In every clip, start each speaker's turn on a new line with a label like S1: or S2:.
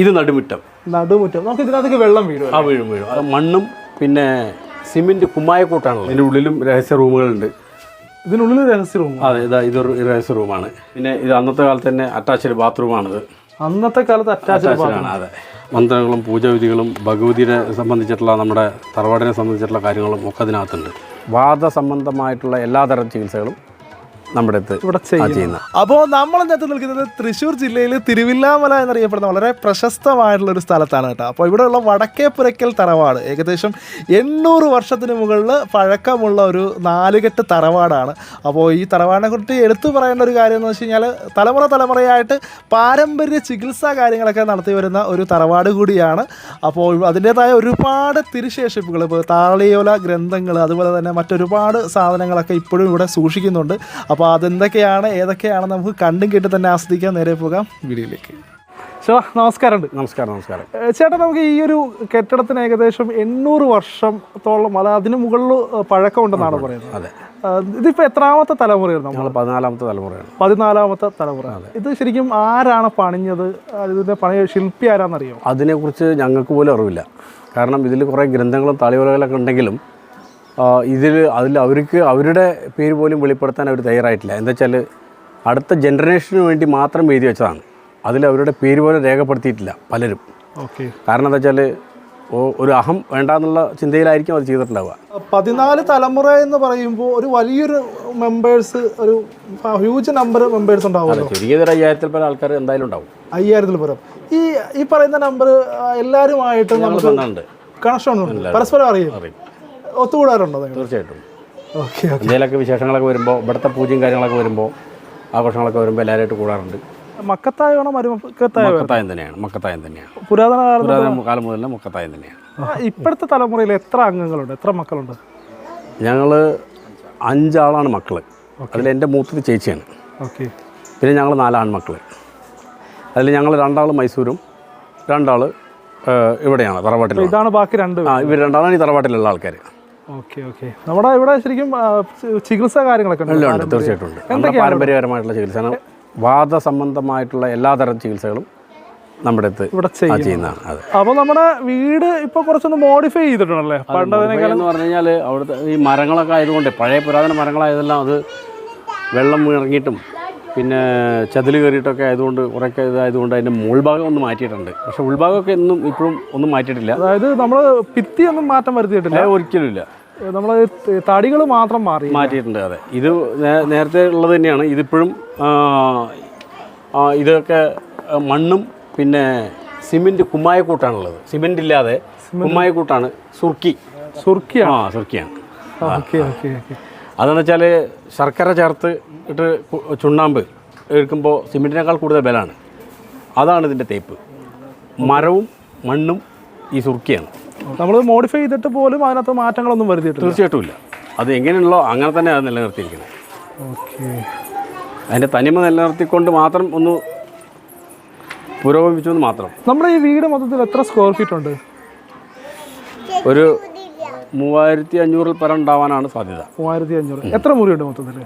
S1: ഇത് നടുമുറ്റം.
S2: നമുക്ക് ഇതിനകത്തേക്ക് വെള്ളം വീഴും.
S1: വീഴും. അത് മണ്ണും പിന്നെ സിമെന്റ് കുമ്മായക്കൂട്ടാണല്ലോ. ഇതിൻ്റെ ഉള്ളിലും രഹസ്യ റൂമുകളുണ്ട്.
S2: ഇതിനുള്ളിൽ രഹസ്യ റൂം?
S1: അതെ, ഇതൊരു രഹസ്യ റൂമാണ്. പിന്നെ ഇത് അന്നത്തെ കാലത്ത് തന്നെ അറ്റാച്ച്ഡ് ബാത്റൂമാണിത്.
S2: അന്നത്തെ കാലത്ത് അറ്റാച്ച്ഡ്
S1: ആണ്. അതെ, മന്ത്രങ്ങളും പൂജവിധികളും ഭഗവതിനെ സംബന്ധിച്ചിട്ടുള്ള നമ്മുടെ തറവാടിനെ സംബന്ധിച്ചിട്ടുള്ള കാര്യങ്ങളും ഒക്കെ അതിനകത്തുണ്ട്. വാദസംബന്ധമായിട്ടുള്ള എല്ലാതരം ചികിത്സകളും നമ്മുടെ ഇവിടെ ചെയ്യുന്നത്.
S2: അപ്പോൾ നമ്മൾ ഇന്നത്തെ നിൽക്കുന്നത് തൃശ്ശൂർ ജില്ലയിൽ തിരുവില്ലാമല എന്നറിയപ്പെടുന്ന വളരെ പ്രശസ്തമായിട്ടുള്ള ഒരു സ്ഥലത്താണ് കേട്ടോ. അപ്പോൾ ഇവിടെയുള്ള വടക്കേപ്പുരയ്ക്കൽ തറവാട് ഏകദേശം 800 വർഷത്തിന് മുകളിൽ പഴക്കമുള്ള ഒരു നാലുകെട്ട് തറവാടാണ്. അപ്പോൾ ഈ തറവാടിനെ കുറിച്ച് എടുത്തു പറയേണ്ട ഒരു കാര്യം എന്ന് വെച്ച് കഴിഞ്ഞാൽ തലമുറയായിട്ട് പാരമ്പര്യ ചികിത്സാ കാര്യങ്ങളൊക്കെ നടത്തി വരുന്ന ഒരു തറവാട് കൂടിയാണ്. അപ്പോൾ അതിൻ്റേതായ ഒരുപാട് തിരുശേഷിപ്പുകൾ, ഇപ്പോൾ താളിയോല ഗ്രന്ഥങ്ങൾ, അതുപോലെ തന്നെ മറ്റൊരുപാട് സാധനങ്ങളൊക്കെ ഇപ്പോഴും ഇവിടെ സൂക്ഷിക്കുന്നുണ്ട്. അപ്പോൾ അതെന്തൊക്കെയാണ് ഏതൊക്കെയാണ് നമുക്ക് കണ്ടും കേട്ട് തന്നെ ആസ്വദിക്കാൻ. നേരെ പോകാം വീഡിയോയിലേക്ക്. ചേട്ടാ നമസ്കാരം.
S1: നമസ്കാരം.
S2: ചേട്ടാ, നമുക്ക് ഈ ഒരു കെട്ടിടത്തിന് ഏകദേശം 800 വർഷത്തോളം അതിന് മുകളിൽ പഴക്കമുണ്ടെന്നാണ് പറയുന്നത്.
S1: അതെ.
S2: ഇതിപ്പോൾ എത്രാമത്തെ തലമുറയാണ്? നമ്മൾ
S1: 14ാമത്തെ തലമുറയാണ്.
S2: 14ാമത്തെ തലമുറ. ഇത് ശരിക്കും ആരാണ് പണിഞ്ഞത്? ഇതിൻ്റെ പണി ശില്പി ആരാന്നറിയോ?
S1: അതിനെക്കുറിച്ച് ഞങ്ങൾക്ക് പോലും അറിവില്ല. കാരണം ഇതിൽ കുറേ ഗ്രന്ഥങ്ങളും താളിയോലകളൊക്കെ ഉണ്ടെങ്കിലും അവർക്ക് അവരുടെ പേര് പോലും വെളിപ്പെടുത്താൻ അവർ തയ്യാറായിട്ടില്ല. എന്താ വെച്ചാൽ അടുത്ത ജനറേഷന് വേണ്ടി മാത്രം എഴുതി വെച്ചതാണ്. അതിൽ അവരുടെ പേര് പോലും രേഖപ്പെടുത്തിയിട്ടില്ല പലരും. കാരണം എന്താ വെച്ചാൽ ഒരു അഹം വേണ്ടാന്നുള്ള ചിന്തയിലായിരിക്കും അത് ചെയ്തിട്ടുണ്ടാവുക.
S2: 14 തലമുറ എന്ന് പറയുമ്പോൾ ഒരു വലിയൊരു മെമ്പേഴ്സ്, ഒരു ഹ്യൂജ് നമ്പർ മെമ്പേഴ്സ് ഉണ്ടാവുമല്ലോ.
S1: ചുരുങ്ങിയതൊരു 1000-ൽ പരം ആൾക്കാർ എന്തായാലും ഉണ്ടാവും.
S2: 5000-ൽ പരം. ഈ പറയുന്ന നമ്പർ എല്ലാവരുമായിട്ട് നമുക്ക് കണക്ഷൻ പരസ്പരം അറിയും, ഒത്തുകൂടാറുണ്ടോ?
S1: തീർച്ചയായിട്ടും. എന്തെങ്കിലുമൊക്കെ വിശേഷങ്ങളൊക്കെ വരുമ്പോൾ, ഇവിടുത്തെ പൂജയും കാര്യങ്ങളൊക്കെ വരുമ്പോൾ, ആഘോഷങ്ങളൊക്കെ വരുമ്പോൾ എല്ലാവരുമായിട്ട് കൂടാറുണ്ട്.
S2: മക്കത്തായാണോ മരുമക്കത്തായം
S1: തന്നെയാണ്.
S2: പുരാതന
S1: കാലം മുതൽ മക്കത്തായം തന്നെയാണ്.
S2: ഇപ്പോഴത്തെ തലമുറയിൽ എത്ര അംഗങ്ങളുണ്ട്, എത്ര മക്കളുണ്ട്?
S1: ഞങ്ങൾ 5 ആളാണ് മക്കൾ. അതിൽ എൻ്റെ മൂത്തത് ചേച്ചിയാണ്. പിന്നെ ഞങ്ങൾ 4 ആൺമക്കൾ. അതിൽ ഞങ്ങൾ 2 ആൾ മൈസൂരും 2 ആൾ ഇവിടെയാണ് തറവാട്ടിൽ.
S2: ഇതാണ് ബാക്കി 2.
S1: ഇവർ 2 ആളാണ് ഈ തറവാട്ടിലുള്ള ആൾക്കാർ.
S2: നമ്മുടെ ഇവിടെ ശരിക്കും ചികിത്സാ കാര്യങ്ങളൊക്കെ
S1: ഉണ്ട്. തീർച്ചയായിട്ടും ഉണ്ട്. നമ്മുടെ പാരമ്പര്യപരമായിട്ടുള്ള ചികിത്സ, വാദസംബന്ധമായിട്ടുള്ള എല്ലാതരം ചികിത്സകളും നമ്മുടെ
S2: ഇവിടെ
S1: ചെയ്യുന്നതാണ്. അതെ.
S2: അപ്പോൾ നമ്മുടെ വീട് ഇപ്പോൾ കുറച്ചൊന്ന് മോഡിഫൈ ചെയ്തിട്ടുണ്ടല്ലേ പണ്ടതിനേക്കാൾ
S1: എന്ന് പറഞ്ഞു കഴിഞ്ഞാൽ അവിടുത്തെ ഈ മരങ്ങളൊക്കെ ആയതുകൊണ്ട്, പഴയ പുരാതന മരങ്ങളായതെല്ലാം അത് വെള്ളം ഇറങ്ങിയിട്ടും പിന്നെ ചതിൽ കയറിയിട്ടൊക്കെ ആയതുകൊണ്ട് കുറേയൊക്കെ ഇതായതുകൊണ്ട് അതിൻ്റെ മുൾഭാഗം ഒന്ന് മാറ്റിയിട്ടുണ്ട്. പക്ഷേ ഉൾഭാഗമൊക്കെ ഇപ്പോഴും ഒന്നും മാറ്റിയിട്ടില്ല.
S2: അതായത് നമ്മൾ ഭിത്തിയൊന്നും മാറ്റം വരുത്തിയിട്ടില്ല.
S1: ഒരിക്കലും ഇല്ല.
S2: നമ്മൾ തടികൾ മാത്രം മാറ്റിയിട്ടുണ്ട്.
S1: അതെ, ഇത് നേരത്തെ ഉള്ളത് തന്നെയാണ്. ഇതിപ്പോഴും ഇതൊക്കെ മണ്ണും പിന്നെ സിമെന്റ് കുമ്മായക്കൂട്ടാണുള്ളത്. സിമെന്റ് ഇല്ലാതെ കുമ്മായക്കൂട്ടാണ്. സുർക്കിയാണ്. അതെന്ന് വെച്ചാൽ ശർക്കര ചേർത്ത് ഇട്ട് ചുണ്ണാമ്പ് എടുക്കുമ്പോൾ സിമെൻറ്റിനേക്കാൾ കൂടുതൽ ബലമാണ്. അതാണ് ഇതിൻ്റെ തേപ്പ്. മരവും മണ്ണും ഈ സുർക്കിയാണ്.
S2: നമ്മൾ മോഡിഫൈ ചെയ്തിട്ട് പോലും അതിനകത്ത് മാറ്റങ്ങളൊന്നും വരുത്തിയിട്ടില്ല.
S1: തീർച്ചയായിട്ടും ഇല്ല. അത് എങ്ങനെയുള്ളോ അങ്ങനെ തന്നെ അത് നിലനിർത്തിയിരിക്കുന്നത്. അതിൻ്റെ തനിമ നിലനിർത്തിക്കൊണ്ട് മാത്രം ഒന്ന് പുരോഗമിച്ചു എന്ന് മാത്രം.
S2: നമ്മുടെ ഈ വീട് മൊത്തത്തിൽ എത്ര സ്ക്വയർ ഫീറ്റ് ഉണ്ട്?
S1: ഒരു 3500-ൽ പരം ഉണ്ടാവാനാണ് സാധ്യത.
S2: 3500. എത്ര മുറിയുണ്ട് മൊത്തത്തിൽ?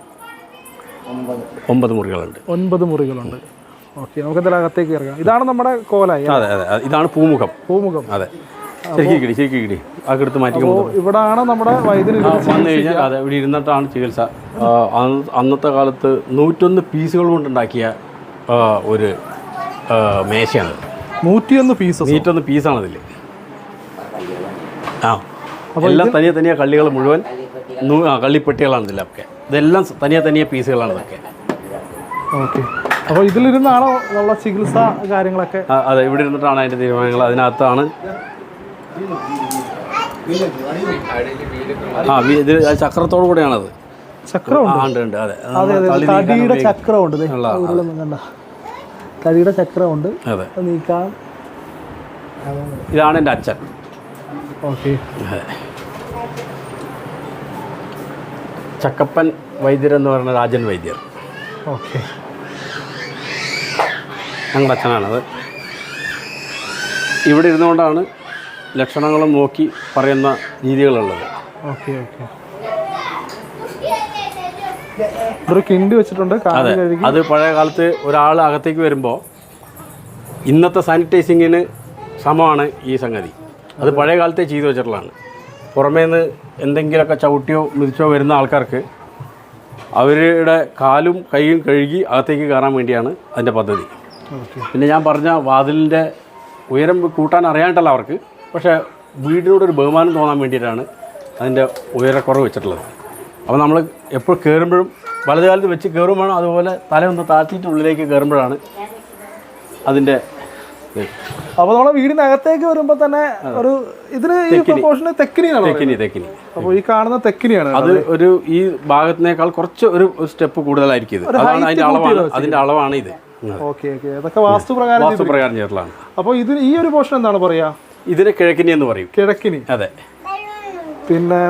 S1: 9 മുറികളുണ്ട്.
S2: 9 മുറികളുണ്ട്. ഓക്കെ, നമുക്ക് എന്തായാലും അകത്തേക്ക് ഇറങ്ങാം. ഇതാണ് നമ്മുടെ കോലായി.
S1: അതെ, ഇതാണ് പൂമുഖം. അതെ, ശരിക്കും കിടി അകെടുത്ത് മാറ്റിക്കുമ്പോൾ
S2: ഇവിടാണ് നമ്മുടെ വൈദ്യുതി
S1: വന്നു കഴിഞ്ഞാൽ. അതെ, ഇവിടെ ഇരുന്നിട്ടാണ് ചികിത്സ. അന്നത്തെ കാലത്ത് 101 പീസുകൾ കൊണ്ടുണ്ടാക്കിയ ഒരു മേശയാണ്. 101 പീസാണതിൽ. എല്ലാം തനിയെ കള്ളികൾ മുഴുവൻ കള്ളിപ്പെട്ടികളാണ് ഇതിലൊക്കെ. ഇതെല്ലാം തനിയെ പീസുകളാണ് ഇതൊക്കെ.
S2: അപ്പോൾ ഇതിലിരുന്നാണോ ഉള്ള ചികിത്സ കാര്യങ്ങളൊക്കെ?
S1: അതെ, ഇവിടെ ഇരുന്നിട്ടാണ് അതിൻ്റെ തീരുമാനങ്ങൾ. അതിനകത്താണ് ഇത് ചക്രത്തോടു കൂടെയാണത്.
S2: ചക്രമുണ്ട്.
S1: ഉണ്ട്. അതെ,
S2: തടിയുടെ ചക്രമുണ്ട്. തടിയുടെ ചക്രമുണ്ട്.
S1: അതെ,
S2: നീക്കാൻ.
S1: ഇതാണ് എൻ്റെ അച്ഛൻ. ചക്കപ്പൻ വൈദ്യരെന്ന് പറയുന്ന രാജൻ വൈദ്യർ. ഞങ്ങളുടെ അച്ഛനാണത്. ഇവിടെ ഇരുന്നുകൊണ്ടാണ് ലക്ഷണങ്ങളും നോക്കി പറയുന്ന രീതികളുള്ളത്.
S2: കിണ്ടി വെച്ചിട്ടുണ്ട്.
S1: അതെ, അത് പഴയ കാലത്ത് ഒരാൾ അകത്തേക്ക് വരുമ്പോൾ ഇന്നത്തെ സാനിറ്റൈസിങ്ങിന് സമമാണ് ഈ സംഗതി. അത് പഴയ കാലത്തെ ചെയ്തു വെച്ചിട്ടുള്ളതാണ്. പുറമേ നിന്ന് എന്തെങ്കിലുമൊക്കെ ചവിട്ടിയോ മിതിച്ചോ വരുന്ന ആൾക്കാർക്ക് അവരുടെ കാലും കൈയും കഴുകി അകത്തേക്ക് കയറാൻ വേണ്ടിയാണ് അതിൻ്റെ പദ്ധതി. പിന്നെ ഞാൻ പറഞ്ഞ വാതിലിൻ്റെ ഉയരം കൂട്ടാൻ അറിയാനിട്ടല്ല അവർക്ക്, പക്ഷേ വീടിനോടൊരു ബഹുമാനം തോന്നാൻ വേണ്ടിയിട്ടാണ് അതിൻ്റെ ഉയരക്കുറവ് വെച്ചിട്ടുള്ളത്. അപ്പോൾ നമ്മൾ എപ്പോൾ കയറുമ്പോഴും വലത് കാലത്ത് വെച്ച് കയറും വേണം, അതുപോലെ തലയൊന്ന് താഴ്ത്തിയിട്ട് ഉള്ളിലേക്ക് കയറുമ്പോഴാണ് അതിൻ്റെ.
S2: അപ്പോൾ നമ്മളെ വീടിനകത്തേക്ക് വരുമ്പോൾ തന്നെ ഒരു ഇതിന് ഈ പ്രൊപ്പോർഷന് തെക്കിനിയാണ്.
S1: തെക്കിനി.
S2: അപ്പോൾ ഈ കാണുന്ന തെക്കിനിയാണ്.
S1: അത് ഒരു ഈ ഭാഗത്തിനേക്കാൾ കുറച്ച് ഒരു സ്റ്റെപ്പ് കൂടുതലായിരിക്കും ഇത്. അതാണ് അതിൻ്റെ അളവാണ് ഇത്.
S2: Okay okay. അതൊക്കെ വാസ്തുപ്രകാരം
S1: ചേർത്തലാണ്.
S2: അപ്പോൾ ഇതിന് ഈ ഒരു പോർഷൻ എന്താണ് പറയാ?
S1: ഇതിന് കിഴക്കിനി എന്ന് പറയും.
S2: കിഴക്കിനി.
S1: അതെ.
S2: പിന്നെ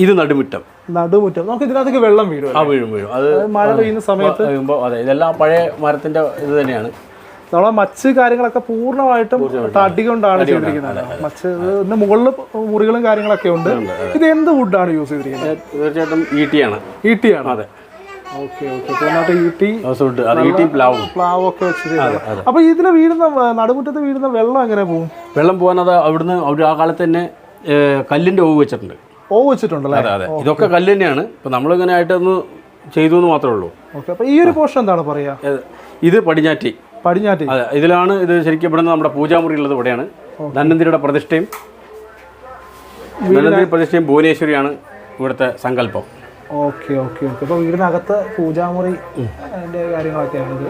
S1: ഇത് നടുമുറ്റം.
S2: നമുക്ക് ഇതിനകത്തേക്ക് വെള്ളം വീഴും.
S1: വീഴും. അത്
S2: മഴ പെയ്യുന്ന സമയത്ത്.
S1: അതെ, ഇതെല്ലാം പഴയ മരത്തിന്റെ ഇത് തന്നെയാണ്.
S2: നമ്മളെ മച്ച് കാര്യങ്ങളൊക്കെ പൂർണ്ണമായിട്ടും തടി കൊണ്ടാണ് ചെയ്തിരിക്കുന്നത്. മച്ച് മുകളിൽ മുറികളും കാര്യങ്ങളൊക്കെ ഉണ്ട്. ഇത് എന്ത് വുഡാണ് യൂസ് ചെയ്തിരിക്കുന്നത്?
S1: തീർച്ചയായിട്ടും ഈട്ടിയാണ്.
S2: ഈട്ടിയാണ്.
S1: അതെ.
S2: Okay okay. ഈട്ടി പ്ലാവൊക്കെ വെച്ചിട്ട്. അപ്പൊ ഇതിന് വീഴുന്ന നടുമുറ്റത്ത് വീഴുന്ന വെള്ളം എങ്ങനെ പോകും?
S1: വെള്ളം പോകാൻ അത് അവിടുന്ന് ആ കാലത്ത് തന്നെ കല്ലിന്റെ ഓവ് വെച്ചിട്ടുണ്ട്.
S2: ഓവ് വെച്ചിട്ടുണ്ടല്ലേ?
S1: അതെ അതെ. ഇതൊക്കെ കല്ല് തന്നെയാണ്. ഇപ്പൊ നമ്മളിങ്ങനെ ആയിട്ടൊന്ന് ചെയ്തു എന്ന് മാത്രമേ ഉള്ളൂ.
S2: ഓക്കെ. അപ്പൊ ഈ ഒരു പോർഷൻ എന്താണ് പറയാ?
S1: ഇത് പടിഞ്ഞാറ്റി. അതെ, ഇതിലാണ് ഇത് ശരിക്കും ഇവിടുന്ന് നമ്മുടെ പൂജാമുറി ഉള്ളത്. ഇവിടെയാണ് ധന്വന്തിരിയുടെ പ്രതിഷ്ഠയും ഭുവനേശ്വരിയാണ് ഇവിടുത്തെ സങ്കല്പം.
S2: Okay okay okay. അപ്പോൾ വീടിനകത്ത് പൂജാമുറി അതിൻ്റെ കാര്യങ്ങളൊക്കെയാണിത്.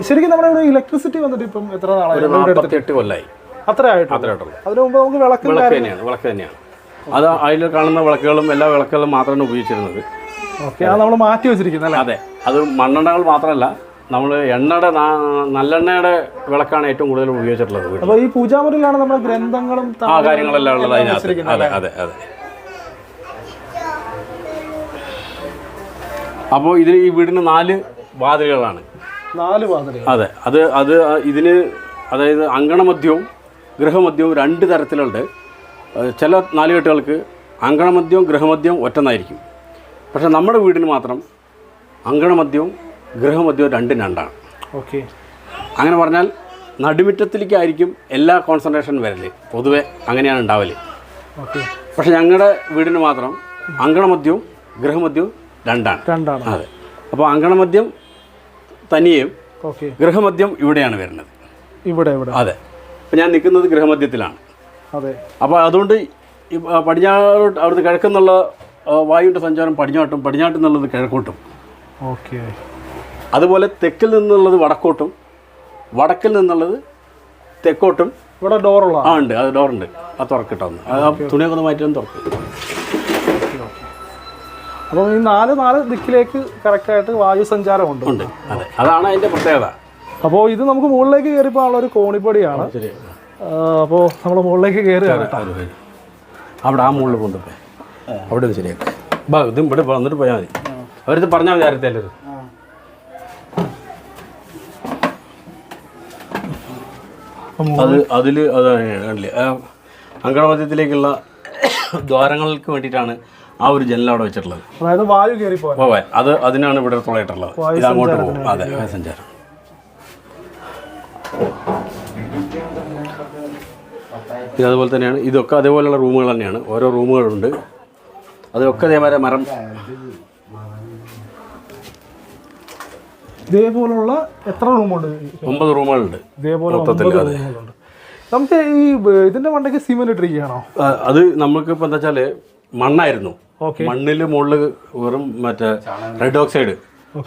S2: ശരിക്കും നമ്മുടെ ഇവിടെ ഇലക്ട്രിസിറ്റി വന്നിട്ട് ഇപ്പം എത്ര നാളായി?
S1: 48 കൊല്ലമായി.
S2: അത്രേ ആയിട്ടുള്ളൂ. അതിന് മുമ്പ് നമുക്ക് വിളക്ക്
S1: തന്നെയാണ്. അത് അതിൽ കാണുന്ന വിളക്കുകളും എല്ലാ വിളക്കുകളും മാത്രമാണ് ഉപയോഗിച്ചിരുന്നത്.
S2: ഓക്കെ. അത് നമ്മൾ മാറ്റി വെച്ചിരിക്കുന്നത്.
S1: അതെ, അത് മണ്ണെണ്ണകൾ മാത്രമല്ല, നമ്മൾ എണ്ണയുടെ നല്ലെണ്ണയുടെ വിളക്കാണ് ഏറ്റവും കൂടുതൽ ഉപയോഗിച്ചിട്ടുള്ളത്.
S2: അപ്പോൾ ഈ പൂജാമുറിയിലാണ് നമ്മുടെ ഗ്രന്ഥങ്ങളും
S1: കാര്യങ്ങളെല്ലാം ഉള്ളത് അതിനകത്ത്. അതെ അതെ അതെ. അപ്പോൾ ഇതിന് ഈ വീടിന് 4 വാതിലുകളാണ്.
S2: 4 വാതിലുകൾ.
S1: അതെ. അത് ഇതിന് അതായത് അങ്കണമധ്യവും ഗൃഹമധ്യവും 2 തരത്തിലുണ്ട്. ചില നാലുകെട്ടുകൾക്ക് അങ്കണമധ്യവും ഗൃഹമധ്യവും ഒറ്റന്നായിരിക്കും. പക്ഷേ നമ്മുടെ വീടിന് മാത്രം അങ്കണമധ്യവും ഗൃഹമധ്യവും 2
S2: ഓക്കെ.
S1: അങ്ങനെ പറഞ്ഞാൽ നടുമുറ്റത്തിലേക്കായിരിക്കും എല്ലാ കോൺസെൻട്രേഷനും വരല്. പൊതുവെ അങ്ങനെയാണ് ഉണ്ടാവല്.
S2: ഓക്കെ.
S1: പക്ഷെ ഞങ്ങളുടെ വീടിന് മാത്രം അങ്കണമധ്യവും ഗൃഹമധ്യവും 2. അതെ. അപ്പോൾ അങ്കണമധ്യം തനിയും ഗൃഹമധ്യം ഇവിടെയാണ് വരുന്നത്.
S2: ഇവിടെ.
S1: അതെ. അപ്പോൾ ഞാൻ നിൽക്കുന്നത് ഗൃഹമധ്യത്തിലാണ്.
S2: അതെ.
S1: അപ്പോൾ അതുകൊണ്ട് പടിഞ്ഞാറോട്ട് അവിടുന്ന് കിഴക്കെന്നുള്ള വായുവിൻ്റെ സഞ്ചാരം പടിഞ്ഞാട്ടിൽ നിന്നുള്ളത് കിഴക്കോട്ടും.
S2: ഓക്കെ.
S1: അതുപോലെ തെക്കിൽ നിന്നുള്ളത് വടക്കോട്ടും വടക്കിൽ നിന്നുള്ളത് തെക്കോട്ടും.
S2: ഇവിടെ ഡോറുള്ള
S1: ഉണ്ട്. അത് ഡോറുണ്ട്. അത് തുറക്കിട്ടൊന്ന് തുണിയൊക്കെ ഒന്ന് മാറ്റി തുറക്കും.
S2: അപ്പോൾ ഈ 4 ദിക്കിലേക്ക് കറക്റ്റായിട്ട് വായു സഞ്ചാരമുണ്ട്.
S1: അതെ, അതാണ് അതിൻ്റെ പ്രത്യേകത.
S2: അപ്പോൾ ഇത് നമുക്ക് മുകളിലേക്ക് കയറിപ്പോകാനുള്ള ഒരു കോണിപ്പടിയാണ്. അപ്പോൾ നമ്മൾ മുകളിലേക്ക് കയറുകയാണ്.
S1: അവിടെ ആ മുകളിൽ കൊണ്ടുപോയി അവിടെ ഒന്ന് ശരിയാക്കി. ഇതും ഇവിടെ വന്നിട്ട് പോയാൽ മതി. അവരത് പറഞ്ഞാൽ മതി. ആരത്തെ എല്ലാവരും കണ്ടില്ലേ, അങ്കണമധ്യത്തിലേക്കുള്ള ദ്വാരങ്ങൾക്ക് വേണ്ടിയിട്ടാണ് ആ ഒരു ജനൽ അവിടെ വെച്ചിട്ടുള്ളത്.
S2: അതായത് വായു കയറി പോവാൻ.
S1: അതിനാണ് ഇവിടെ തുളയിട്ടുള്ളത്. ഇത് അങ്ങോട്ട് പോകും. അതെ, സഞ്ചാരം. ഇത് അതുപോലെ തന്നെയാണ്. ഇതൊക്കെ അതേപോലെയുള്ള റൂമുകൾ തന്നെയാണ്. ഓരോ റൂമുകളുണ്ട്. അതൊക്കെ അതേമാതിരി മരം.
S2: ഇതേപോലുള്ള എത്ര റൂമുണ്ട്?
S1: 9 റൂമുകളുണ്ട്.
S2: ഇതേപോലെ നമുക്ക് ഈ ഇതിന്റെ മണ്ടയ്ക്ക് സിമെന്റ് ഇട്ടിരിക്കുകയാണോ?
S1: അത് നമുക്ക് ഇപ്പം എന്താ വെച്ചാൽ മണ്ണായിരുന്നു. മണ്ണിൽ മുകളിൽ വെറും മറ്റേ റെഡ് ഓക്സൈഡ്.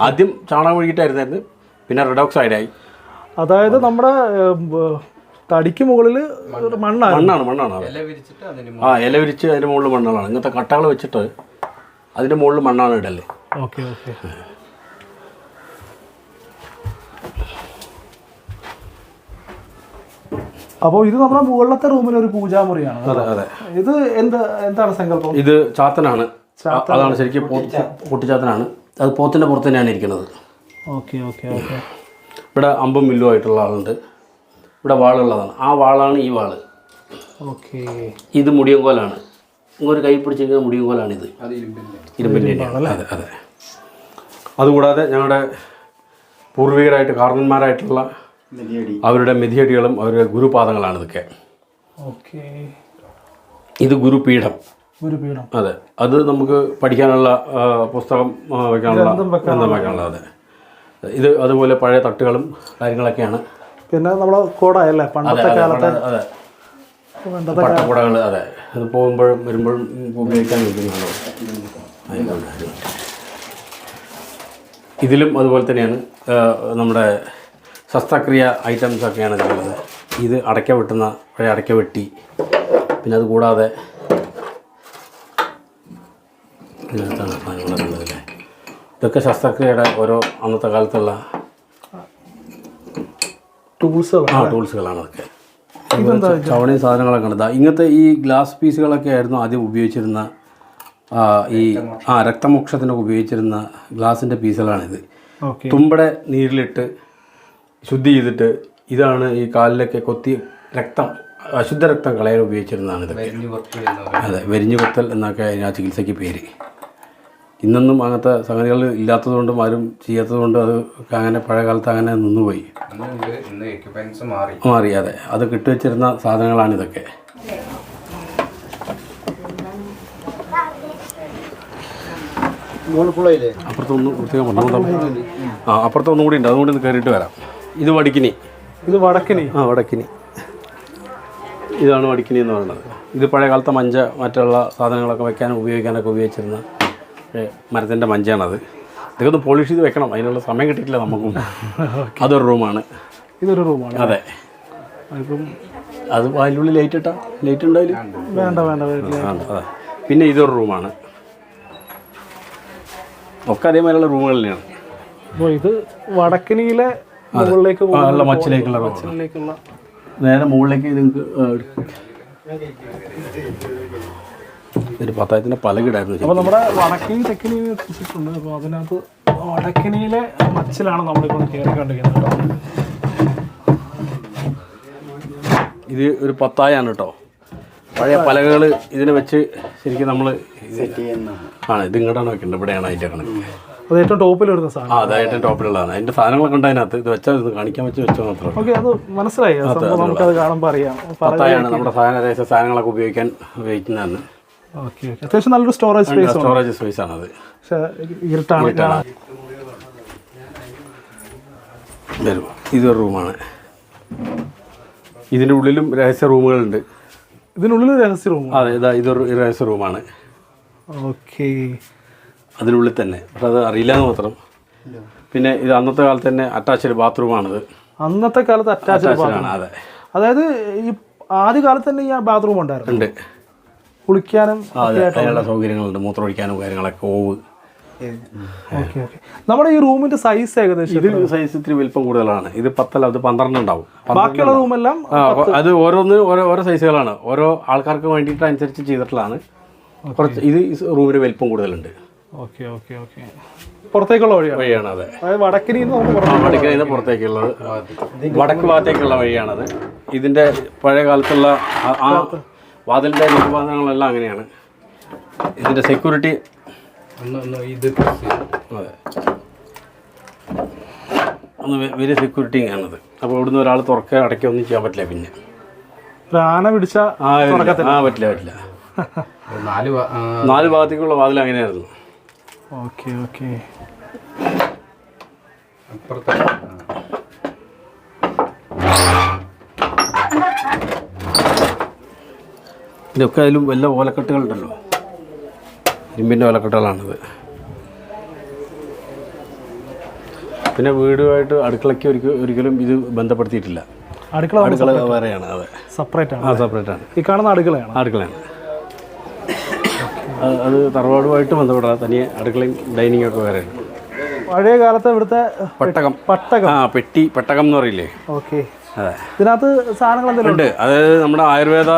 S1: ആദ്യം ചാണകം ഒഴുകിയിട്ടായിരുന്നു. പിന്നെ റെഡ് ഓക്സൈഡായി.
S2: അതായത് നമ്മുടെ തടിക്ക് മുകളിൽ മണ്ണാണ്.
S1: ഇല വിരിച്ച് അതിൻ്റെ മുകളിൽ മണ്ണുകളാണ്. ഇങ്ങനത്തെ കട്ടകൾ വെച്ചിട്ട് അതിൻ്റെ മുകളിൽ മണ്ണാണ് ഇടല്ലേ.
S2: Okay okay. അപ്പോൾ ഇത് നമ്മുടെ മുകളിലത്തെ റൂമിൽ ഒരു പൂജാമുറിയാണ്.
S1: അതെ അതെ.
S2: ഇത് എന്താണ് സങ്കല്പം?
S1: ഇത് ചാത്തനാണ്. അതാണ് ശരിക്കും പൊട്ടിച്ചാത്തനാണ്. അത് പോത്തിൻ്റെ പുറത്ത് തന്നെയാണ് ഇരിക്കുന്നത്.
S2: Okay okay okay.
S1: ഇവിടെ അമ്പും വില്ലും ആയിട്ടുള്ള ആളുണ്ട്. ഇവിടെ വാളുള്ളതാണ്. ആ വാളാണ് ഈ വാള്.
S2: ഓക്കെ.
S1: ഇത് മുടിയങ്കോലാണ്. ഇങ്ങൊരു കൈ പിടിച്ചിരിക്കുന്ന മുടിയങ്കോലാണിത്. ഇരുമ്പിൻ്റെ. അതെ അതെ. അതുകൂടാതെ ഞങ്ങളുടെ പൂർവികരായിട്ട് കാരണന്മാരായിട്ടുള്ള അവരുടെ മെതിയടികളും അവരുടെ ഗുരുപാദങ്ങളാണ് ഇതൊക്കെ.
S2: ഓക്കെ,
S1: ഇത് ഗുരുപീഠം.
S2: ഗുരുപീഠം.
S1: അതെ, അത് നമുക്ക് പഠിക്കാനുള്ള പുസ്തകം വയ്ക്കാനുള്ള. അതെ, ഇത് അതുപോലെ പഴയ തട്ടുകളും കാര്യങ്ങളൊക്കെയാണ്.
S2: പിന്നെ നമ്മളെ കോടായല്ലേ പണ്ടത്തെ കാലത്തെ.
S1: അതെ, പട്ടക്കുടകൾ. അതെ, അത് പോകുമ്പോഴും വരുമ്പോഴും ഉപയോഗിക്കാൻ പറ്റുന്നതാണ്. ഇതിലും അതുപോലെ തന്നെയാണ് നമ്മുടെ ശസ്ത്രക്രിയ ഐറ്റംസ് ഒക്കെയാണ് ഇതിലുള്ളത്. ഇത് അടയ്ക്ക വെട്ടുന്ന പഴയ അടയ്ക്ക വെട്ടി. പിന്നെ അത് കൂടാതെ ഇതിനകത്താണ് സാധനങ്ങളൊക്കെ ഉള്ളതല്ലേ. ഇതൊക്കെ ശസ്ത്രക്രിയയുടെ ഓരോ അന്നത്തെ കാലത്തുള്ള ടൂൾസുകളാണ് അതൊക്കെ. ചവണി സാധനങ്ങളൊക്കെ ഉണ്ട്. ഇങ്ങനത്തെ ഈ ഗ്ലാസ് പീസുകളൊക്കെ ആയിരുന്നു ആദ്യം ഉപയോഗിച്ചിരുന്ന ഈ രക്തമോക്ഷത്തിനൊക്കെ ഉപയോഗിച്ചിരുന്ന ഗ്ലാസിൻ്റെ പീസുകളാണിത്. തുമ്പടെ നീരിലിട്ട് ശുദ്ധി ചെയ്തിട്ട് ഇതാണ് ഈ കാലിലൊക്കെ കൊത്തി അശുദ്ധ രക്തം കളയാൻ ഉപയോഗിച്ചിരുന്നതാണ് ഇതൊക്കെ. അതെ, വെരിഞ്ഞുകൊത്തൽ എന്നൊക്കെ അതിന് ആ ചികിത്സയ്ക്ക് പേര്. ഇന്നൊന്നും അങ്ങനത്തെ സംഗതികൾ ഇല്ലാത്തതുകൊണ്ടും ആരും ചെയ്യാത്തതുകൊണ്ടും അത് അങ്ങനെ പഴയ കാലത്ത് അങ്ങനെ നിന്നുപോയി, മാറി. അതെ, അത് കിട്ടുവെച്ചിരുന്ന സാധനങ്ങളാണിതൊക്കെ. അപ്പുറത്തൊന്നും പ്രത്യേകം അപ്പുറത്തൊന്നും കൂടി ഉണ്ട്, അതുകൊണ്ട് ഒന്ന് കയറിയിട്ട് വരാം. ഇത് വടക്കിനി. വടക്കിനി. ഇതാണ് വടക്കിനി എന്ന് പറയുന്നത്. ഇത് പഴയ കാലത്തെ മഞ്ച മറ്റുള്ള സാധനങ്ങളൊക്കെ വെക്കാനും ഉപയോഗിക്കാനൊക്കെ ഉപയോഗിച്ചിരുന്ന മരത്തിൻ്റെ മഞ്ചയാണത്. ഇതൊക്കെ ഒന്ന് പോളിഷ് ചെയ്ത് വെക്കണം, അതിനുള്ള സമയം കിട്ടിയിട്ടില്ല നമുക്കും. അതൊരു റൂമാണ്.
S2: ഇതൊരു റൂമാണ്.
S1: അതെ, അത് അതിനുള്ളിൽ ലൈറ്റ് ഉണ്ടാവില്ല. അതെ, പിന്നെ ഇതൊരു റൂമാണ്. ഒക്കെ അതേമാതിരിയുള്ള റൂമുകൾ തന്നെയാണ്.
S2: ഇത് വടക്കിനിയിലെ
S1: മച്ചിലേക്കുള്ള നേരെ മുകളിലേക്ക് നിങ്ങൾക്ക് ഒരു പത്തായത്തിൻ്റെ പലകിടായിരുന്നു.
S2: അപ്പോൾ നമ്മുടെ വടക്കിനി തെക്കിനി കുറിച്ചിട്ടുണ്ട്. അപ്പോൾ അതിനകത്ത് വടക്കിനിയിലെ മച്ചിലാണ് നമ്മളിപ്പോൾ കയറിക്കൊണ്ടിരിക്കുന്നത്.
S1: ഇത് ഒരു പത്തായാണ് കേട്ടോ. പഴയ പലകകൾ ഇതിനെ വെച്ച് ശരിക്കും നമ്മൾ ഇത് ഇങ്ങോട്ടാണ് വെക്കേണ്ടത്. ഇവിടെയാണ് അതിൻ്റെ കണക്ക്.
S2: അത് ഏറ്റവും ടോപ്പിൽ വരുന്ന സാധനം.
S1: അത് ഏറ്റവും ടോപ്പിലുള്ളതാണ്. അതിൻ്റെ സാധനങ്ങളൊക്കെ ഉണ്ട് അതിനകത്ത്. ഇത് വെച്ചാൽ ഇത് കാണിക്കാൻ വെച്ചോ മാത്രം.
S2: ഓക്കെ, അത് മനസ്സിലായി. നമുക്കത് കാണുമ്പോൾ അറിയാം.
S1: പത്തായാണ് നമ്മുടെ സാധനങ്ങളൊക്കെ ഉപയോഗിക്കുന്നതാണ്.
S2: ഓക്കെ, അത്യാവശ്യം നല്ലൊരു സ്റ്റോറേജ് സ്പേസ്
S1: ആണത്. വരും. ഇതൊരു റൂമാണ്. ഇതിൻ്റെ ഉള്ളിലും രഹസ്യ റൂമുകളുണ്ട്.
S2: ഇതിനുള്ളിൽ രഹസ്യ റൂം?
S1: അതെ, ഇതൊരു രഹസ്യ റൂമാണ്.
S2: ഓക്കെ,
S1: അതിനുള്ളിൽ തന്നെ, പക്ഷെ അത് അറിയില്ല എന്ന് മാത്രം. പിന്നെ ഇത് അന്നത്തെ കാലത്ത് തന്നെ അറ്റാച്ച്ഡ് ബാത്റൂമാണിത്.
S2: അന്നത്തെ കാലത്ത് അറ്റാച്ച്ഡ് ആണ്.
S1: അതെ,
S2: അതായത് ഈ ആദ്യ കാലത്ത് തന്നെ ഈ ബാത്റൂം ഉണ്ടായിരുന്നു. കുളിക്കാനും
S1: അതിനുള്ള സൗകര്യങ്ങളുണ്ട്, മൂത്രമൊഴിക്കാനും കാര്യങ്ങളൊക്കെ. ഓവ്.
S2: Okay okay. നമ്മുടെ ഈ റൂമിന്റെ സൈസ് ഏകദേശം?
S1: ഇത് സൈസ് ഇത്തിരി വലിപ്പം കൂടുതലാണ്. ഇത് 10 അത് 12 ഉണ്ടാവും.
S2: ബാക്കിയുള്ള റൂമെല്ലാം
S1: അത് ഓരോ സൈസുകളാണ്. ഓരോ ആൾക്കാർക്ക് വേണ്ടിയിട്ട് അനുസരിച്ച് ചെയ്തിട്ടുള്ളതാണ്. കുറച്ച് ഇത് റൂമിന് വലിപ്പം കൂടുതലുണ്ട്.
S2: Okay okay okay. പുറത്തേക്കുള്ള
S1: വഴിയാണ്. അതെ,
S2: വടക്കിനിയിൽ
S1: നിന്ന് പുറത്തേക്കുള്ളത് വടക്ക് ഭാഗത്തേക്കുള്ള വഴിയാണത്. ഇതിൻ്റെ പഴയ കാലത്തുള്ള ആ വാതിലിൻ്റെ നിർമ്മാണങ്ങളെല്ലാം അങ്ങനെയാണ്. ഇതിൻ്റെ സെക്യൂരിറ്റി അതെ വലിയ സെക്യൂരിറ്റി ആണത്. അപ്പോൾ ഇവിടുന്ന് ഒരാൾ തുറക്കുക അടയ്ക്കൊന്നും ചെയ്യാൻ പറ്റില്ല. പിന്നെ
S2: ആന പിടിച്ച
S1: പറ്റില്ല. 4 ഭാഗത്തേക്കുള്ള വാതിൽ അങ്ങനെയായിരുന്നു.
S2: Okay okay.
S1: ഇതൊക്കെ അതിലും വല്ല ഓലക്കെട്ടുകളുണ്ടല്ലോ, ഇരുമ്പിൻ്റെ ഓലക്കെട്ടുകളാണിത്. പിന്നെ വീടുമായിട്ട് അടുക്കളയ്ക്ക് ഒരിക്കലും ഇത് ബന്ധപ്പെടുത്തിയിട്ടില്ല. അടുക്കള വേറെയാണ്. അതെ,
S2: സെപ്പറേറ്റ് ആണ്. ഈ കാണുന്ന അടുക്കളയാണ്.
S1: അത് തറവാടുമായിട്ട് ബന്ധപ്പെടാതെ തനിയെ അടുക്കളയും ഡൈനിങ് ഒക്കെ വേറെയാണ്.
S2: പഴയ കാലത്ത് ഇവിടുത്തെ പട്ടകം
S1: പെട്ടകം എന്ന് പറയില്ലേ?
S2: ഓക്കെ.
S1: അതെ,
S2: ഇതിനകത്ത് സാധനങ്ങൾ എന്തെങ്കിലും
S1: ഉണ്ട്. അതായത് നമ്മുടെ ആയുർവേദ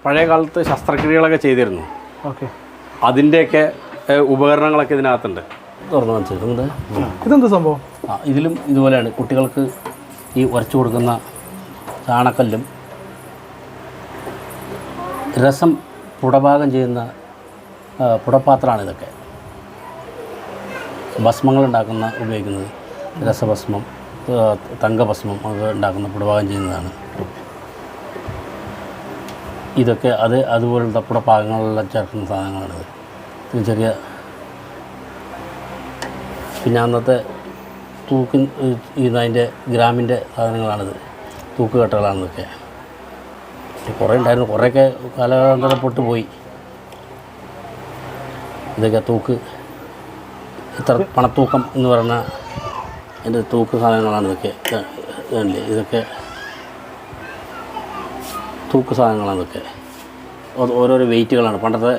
S1: പഴയ കാലത്ത് ശസ്ത്രക്രിയകളൊക്കെ ചെയ്തിരുന്നു.
S2: ഓക്കെ,
S1: അതിൻ്റെയൊക്കെ ഉപകരണങ്ങളൊക്കെ ഇതിനകത്തുണ്ട്. തുറന്നു മനസ്സിലുണ്ട്.
S2: ഇതെന്ത് സംഭവം?
S1: ഇതിലും ഇതുപോലെയാണ്. കുട്ടികൾക്ക് ഈ ഉരച്ചു കൊടുക്കുന്ന ചാണക്കല്ലും രസം പുടപാകം ചെയ്യുന്ന പുടപാത്രമാണ് ഇതൊക്കെ. ഭസ്മങ്ങൾ ഉപയോഗിക്കുന്നത് രസഭസ്മം, തങ്കഭസ്മം ഒക്കെ ഉണ്ടാക്കുന്ന പുടപാകം ചെയ്യുന്നതാണ്. ഇതൊക്കെ അതുപോലത്തെ പുടപാകങ്ങളെല്ലാം ചേർക്കുന്ന സാധനങ്ങളാണിത്. ഇത് ചെറിയ പിന്നെ അന്നത്തെ അതിൻ്റെ ഗ്രാമിൻ്റെ സാധനങ്ങളാണിത്. തൂക്കുകെട്ടുകളാണിതൊക്കെ. കുറേ ഉണ്ടായിരുന്നു, കുറേയൊക്കെ കാലാന്തരം പൊട്ടുപോയി. ഇതൊക്കെ ഇത്ര പണത്തൂക്കം എന്ന് പറഞ്ഞ അതിൻ്റെ തൂക്ക് സാധനങ്ങളാണ് ഇതൊക്കെ. ഇതൊക്കെ തൂക്ക് സാധനങ്ങളാണ് ഇതൊക്കെ. ഓരോരോ വെയിറ്റുകളാണ്. പണ്ടത്തെ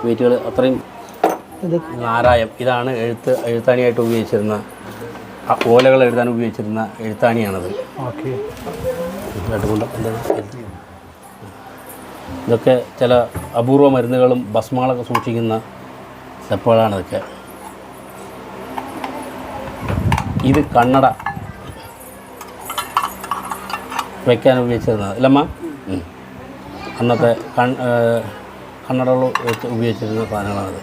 S1: വെയിറ്റുകൾ അത്രയും. ഇത് നാരായം. ഇതാണ് എഴുത്താണിയായിട്ട് ഉപയോഗിച്ചിരുന്ന, ഓലകൾ എഴുതാൻ ഉപയോഗിച്ചിരുന്ന എഴുത്താണിയാണത്.
S2: ഓക്കെ.
S1: ഇതൊക്കെ ചില അപൂർവ മരുന്നുകളും ഭസ്മങ്ങളൊക്കെ സൂക്ഷിക്കുന്ന ഡപ്പകളാണ് ഇതൊക്കെ. ഇത് കണ്ണട വയ്ക്കാൻ ഉപയോഗിച്ചിരുന്നത് അല്ലമ്മ. അന്നത്തെ കണ്ണടകൾ വെച്ച് ഉപയോഗിച്ചിരുന്ന സാധനങ്ങളാണിത്.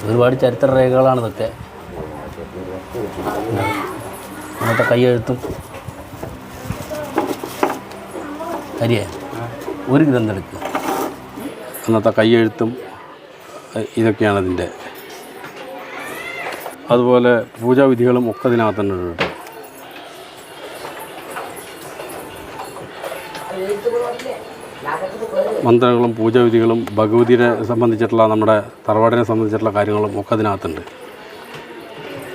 S1: ഒരുപാട് ചരിത്ര രേഖകളാണ് ഇതൊക്കെ. അന്നത്തെ കൈയെഴുത്തും കരിയെ ഒരു ഗ്രന്ഥം എടുക്കുക. അന്നത്തെ കൈയെഴുത്തും ഇതൊക്കെയാണ് ഇതിൻ്റെ. അതുപോലെ പൂജാവിധികളും ഒക്കെ ഇതിനകത്ത് തന്നെ ഉണ്ട്. മന്ത്രങ്ങളും പൂജാവിധികളും ഭഗവതിയെ സംബന്ധിച്ചിട്ടുള്ള, നമ്മുടെ തറവാടിനെ സംബന്ധിച്ചിട്ടുള്ള കാര്യങ്ങളും ഒക്കെ അതിനകത്തുണ്ട്.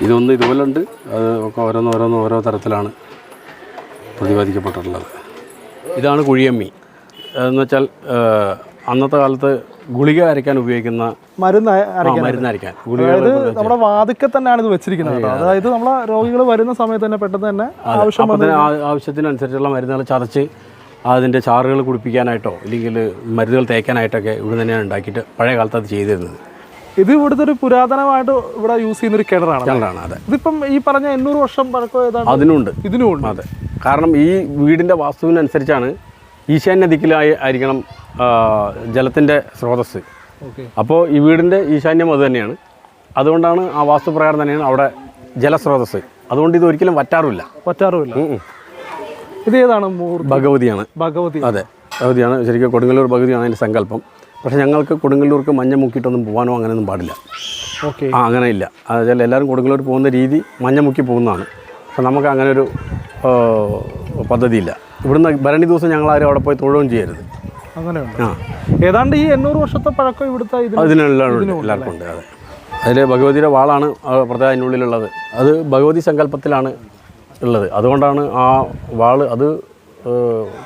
S1: ഇതൊന്നും ഇതുപോലെ ഉണ്ട്. അത് ഒക്കെ ഓരോ തരത്തിലാണ് പ്രതിപാദിക്കപ്പെട്ടിട്ടുള്ളത്. ഇതാണ് കുഴിയമ്മി. എന്ന് വെച്ചാൽ അന്നത്തെ കാലത്ത് ഗുളിക അരയ്ക്കാൻ ഉപയോഗിക്കുന്ന മരുന്ന് അരയ്ക്കാൻ ഗുളിക.
S2: നമ്മുടെ വാതിക്കൽ തന്നെയാണ് ഇത് വെച്ചിരിക്കുന്നത്. അതായത് നമ്മളെ രോഗികൾ വരുന്ന സമയത്ത് തന്നെ പെട്ടെന്ന് തന്നെ
S1: ആവശ്യത്തിനനുസരിച്ചുള്ള മരുന്നുകൾ ചതച്ച് അതിൻ്റെ ചാറുകൾ കുടിപ്പിക്കാനായിട്ടോ അല്ലെങ്കിൽ മരുന്നുകൾ തേക്കാനായിട്ടൊക്കെ ഇവിടെ തന്നെയാണ് ഉണ്ടാക്കിയിട്ട് പഴയ കാലത്ത് അത് ചെയ്തിരുന്നത്.
S2: ഇത് ഇവിടുത്തെ ഒരു പുരാതനമായിട്ട് ഇവിടെ യൂസ് ചെയ്യുന്നൊരു കിണറാണ്.
S1: അതെ.
S2: ഇതിപ്പം ഈ പറഞ്ഞ 800 വർഷം പഴക്കം ഏതാണ്?
S1: ഇതിനുമുണ്ട്. അതെ. കാരണം ഈ വീടിൻ്റെ വാസ്തുവിനനുസരിച്ചാണ് ഈശാന്യ ദിക്കിലായിരിക്കണം ജലത്തിൻ്റെ സ്രോതസ്സ്. അപ്പോൾ ഈ വീടിൻ്റെ ഈശാന്യം അത് തന്നെയാണ്. അതുകൊണ്ടാണ് ആ വാസ്തുപ്രകാരം തന്നെയാണ് അവിടെ ജലസ്രോതസ്സ്. അതുകൊണ്ട് ഇത് ഒരിക്കലും വറ്റാറുമില്ല.
S2: ഇത് ഏതാണ്?
S1: ഭഗവതിയാണ്. അതെ, ഭഗവതിയാണ്. ശരിക്കും കൊടുങ്ങല്ലൂർ ഭഗവതിയാണ് അതിൻ്റെ സങ്കല്പം. പക്ഷേ ഞങ്ങൾക്ക് കൊടുങ്ങല്ലൂർക്ക് മഞ്ഞ മുക്കിയിട്ടൊന്നും പോകാനോ അങ്ങനെയൊന്നും പാടില്ല. അങ്ങനെ ഇല്ല. അതുവെച്ചാൽ എല്ലാവരും കൊടുങ്ങല്ലൂർ പോകുന്ന രീതി മഞ്ഞ മുക്കി പോകുന്നതാണ്. പക്ഷെ നമുക്ക് അങ്ങനെ ഒരു പദ്ധതിയില്ല. ഇവിടുന്ന് ഭരണി ദിവസം ഞങ്ങളാരും അവിടെ പോയി തൊഴുകയും ചെയ്യരുത്.
S2: അങ്ങനെയുണ്ട്. ഏതാണ്ട് ഈ 800 വർഷത്തെ പഴക്കം ഇവിടുത്തെ
S1: എല്ലാവർക്കും ഉണ്ട്. അതെ. അതിൽ ഭഗവതിയുടെ വാളാണ് പ്രത്യേകം അതിനുള്ളിലുള്ളത്. അത് ഭഗവതി സങ്കല്പത്തിലാണ് ഉള്ളത്. അതുകൊണ്ടാണ് ആ വാള് അത്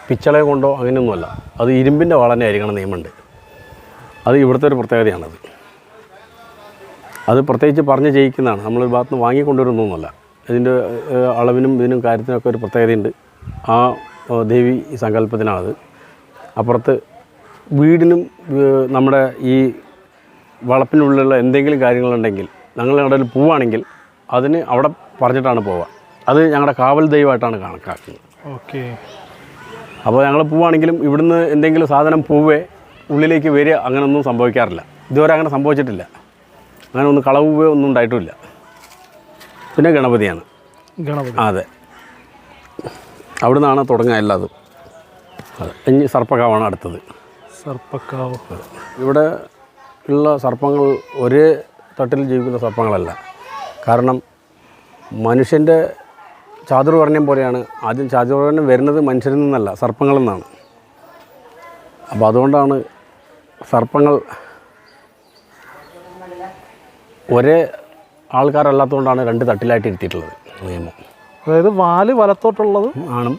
S1: പിച്ചളയെ കൊണ്ടോ അങ്ങനെയൊന്നുമല്ല, അത് ഇരുമ്പിൻ്റെ വാൾ തന്നെ ആയിരിക്കണം നിയമമുണ്ട്. അത് ഇവിടുത്തെ ഒരു പ്രത്യേകതയാണത്. അത് പ്രത്യേകിച്ച് പറഞ്ഞ് ചെയ്യിക്കുന്നതാണ്. നമ്മളൊരു ഭാഗത്ത് നിന്ന് വാങ്ങിക്കൊണ്ടുവരുന്നൊന്നുമല്ല. ഇതിൻ്റെ അളവിനും ഇതിനും കാര്യത്തിനൊക്കെ ഒരു പ്രത്യേകതയുണ്ട്. ആ ദേവി സങ്കല്പത്തിനാണത്. അപ്പുറത്ത് വീടിനും നമ്മുടെ ഈ വളപ്പിനുള്ളിലുള്ള എന്തെങ്കിലും കാര്യങ്ങളുണ്ടെങ്കിൽ ഞങ്ങളുടെ ഇടയിൽ പോവുകയാണെങ്കിൽ അതിന് അവിടെ പറഞ്ഞിട്ടാണ് പോവുക. അത് ഞങ്ങളുടെ കാവൽ ദൈവമായിട്ടാണ് കണക്കാക്കുന്നത്. അപ്പോൾ ഞങ്ങൾ പോവുകയാണെങ്കിലും ഇവിടുന്ന് എന്തെങ്കിലും സാധനം പോവേ ഉള്ളിലേക്ക് വരിക അങ്ങനെയൊന്നും സംഭവിക്കാറില്ല. ഇതുവരെ അങ്ങനെ സംഭവിച്ചിട്ടില്ല. അങ്ങനെ ഒന്നും കളവ് ഒന്നും ഉണ്ടായിട്ടുമില്ല. പിന്നെ ഗണപതിയാണ്. അതെ, അവിടെ നിന്നാണ് തുടങ്ങുക എല്ലാതും. അതെ. ഇനി സർപ്പക്കാവാണ് അടുത്തത്.
S2: സർപ്പക്കാവ്.
S1: ഇവിടെ ഉള്ള സർപ്പങ്ങൾ ഒരേ തട്ടിൽ ജീവിക്കുന്ന സർപ്പങ്ങളല്ല. കാരണം മനുഷ്യൻ്റെ ചാതുർവർണ്ണ്യം പോലെയാണ്. ആദ്യം ചാതുർവർണ്ണ്യം വരുന്നത് മനുഷ്യരിൽ നിന്നല്ല, സർപ്പങ്ങളിൽ നിന്നാണ്. അപ്പോൾ അതുകൊണ്ടാണ് സർപ്പങ്ങൾ ഒരേ ആൾക്കാരല്ലാത്തതുകൊണ്ടാണ് 2 തട്ടിലായിട്ട് ഇരുത്തിയിട്ടുള്ളത് നിയമം.
S2: അതായത് വാല് വലത്തോട്ടുള്ളത്
S1: ആണും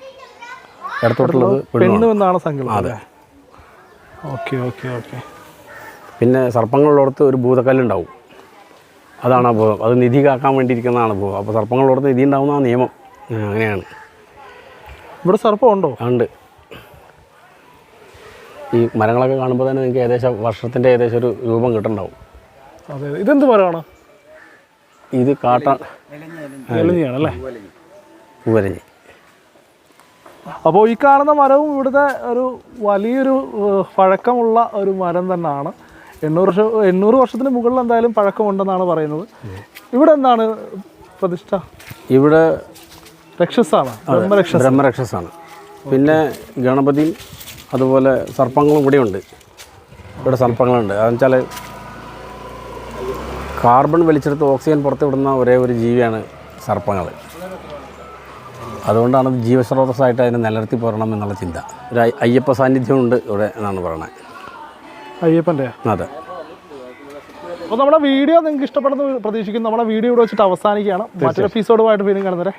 S1: ഇടത്തോട്ടുള്ളത്
S2: പെണ്ണും എന്നാണ് സങ്കല്പം.
S1: അതെ.
S2: Okay okay okay.
S1: പിന്നെ സർപ്പങ്ങളുള്ളടത്ത് ഒരു ഭൂതക്കല്ലുണ്ടാവും. അതാണ് ആ ഭൂതം. അത് നിധി കാക്കാൻ വേണ്ടിയിരിക്കുന്നതാണ് ഭൂതം. അപ്പോൾ സർപ്പങ്ങളുള്ളടത്ത് നിധി ഉണ്ടാവുന്ന നിയമം അങ്ങനെയാണ്.
S2: ഇവിടെ സർപ്പം ഉണ്ടോ?
S1: ഉണ്ട്. ഈ മരങ്ങളൊക്കെ കാണുമ്പോൾ തന്നെ നിങ്ങൾക്ക് ഏകദേശം വർഷത്തിൻ്റെ ഏകദേശം ഒരു രൂപം കിട്ടുന്നുണ്ടാവും.
S2: അതെ. ഇതെന്ത് മരമാണ്?
S1: ഇത്
S2: എളിഞ്ഞിയാണല്ലേ?
S1: പൂവരഞ്ഞി.
S2: അപ്പോൾ ഈ കാണുന്ന മരവും ഇവിടുത്തെ ഒരു വലിയൊരു പഴക്കമുള്ള ഒരു മരം തന്നെയാണ്. 800 വർഷത്തിന് മുകളിൽ എന്തായാലും പഴക്കമുണ്ടെന്നാണ് പറയുന്നത്. ഇവിടെ എന്താണ് പ്രതിഷ്ഠ?
S1: ഇവിടെ
S2: രക്ഷസാണ്,
S1: ബ്രഹ്മരക്ഷസാണ്. പിന്നെ ഗണപതിയും അതുപോലെ സർപ്പങ്ങളും ഇവിടെയുണ്ട്. ഇവിടെ സർപ്പങ്ങളുണ്ട്. അതെന്ന് വെച്ചാൽ കാർബൺ വലിച്ചെടുത്ത് ഓക്സിജൻ പുറത്ത് വിടുന്ന ഒരേ ഒരു ജീവിയാണ് സർപ്പങ്ങൾ. അതുകൊണ്ടാണ് ജീവസ്രോതസ്സായിട്ട് അതിനെ നിലനിർത്തി പോരണം എന്നുള്ള ചിന്ത. ഒരു അയ്യപ്പ സാന്നിധ്യമുണ്ട് ഇവിടെ എന്നാണ് പറയുന്നത്.
S2: അയ്യപ്പൻ്റെ?
S1: അതെ.
S2: അപ്പോൾ നമ്മുടെ വീഡിയോ നിങ്ങൾക്ക് ഇഷ്ടപ്പെടുന്നു പ്രതീക്ഷിക്കുന്നു. നമ്മുടെ വീഡിയോ ഇവിടെ വെച്ചിട്ട് അവസാനിക്കുകയാണ്. മറ്റൊരു എപ്പിസോഡുമായിട്ട് വീണ്ടും കാണുന്നവരെ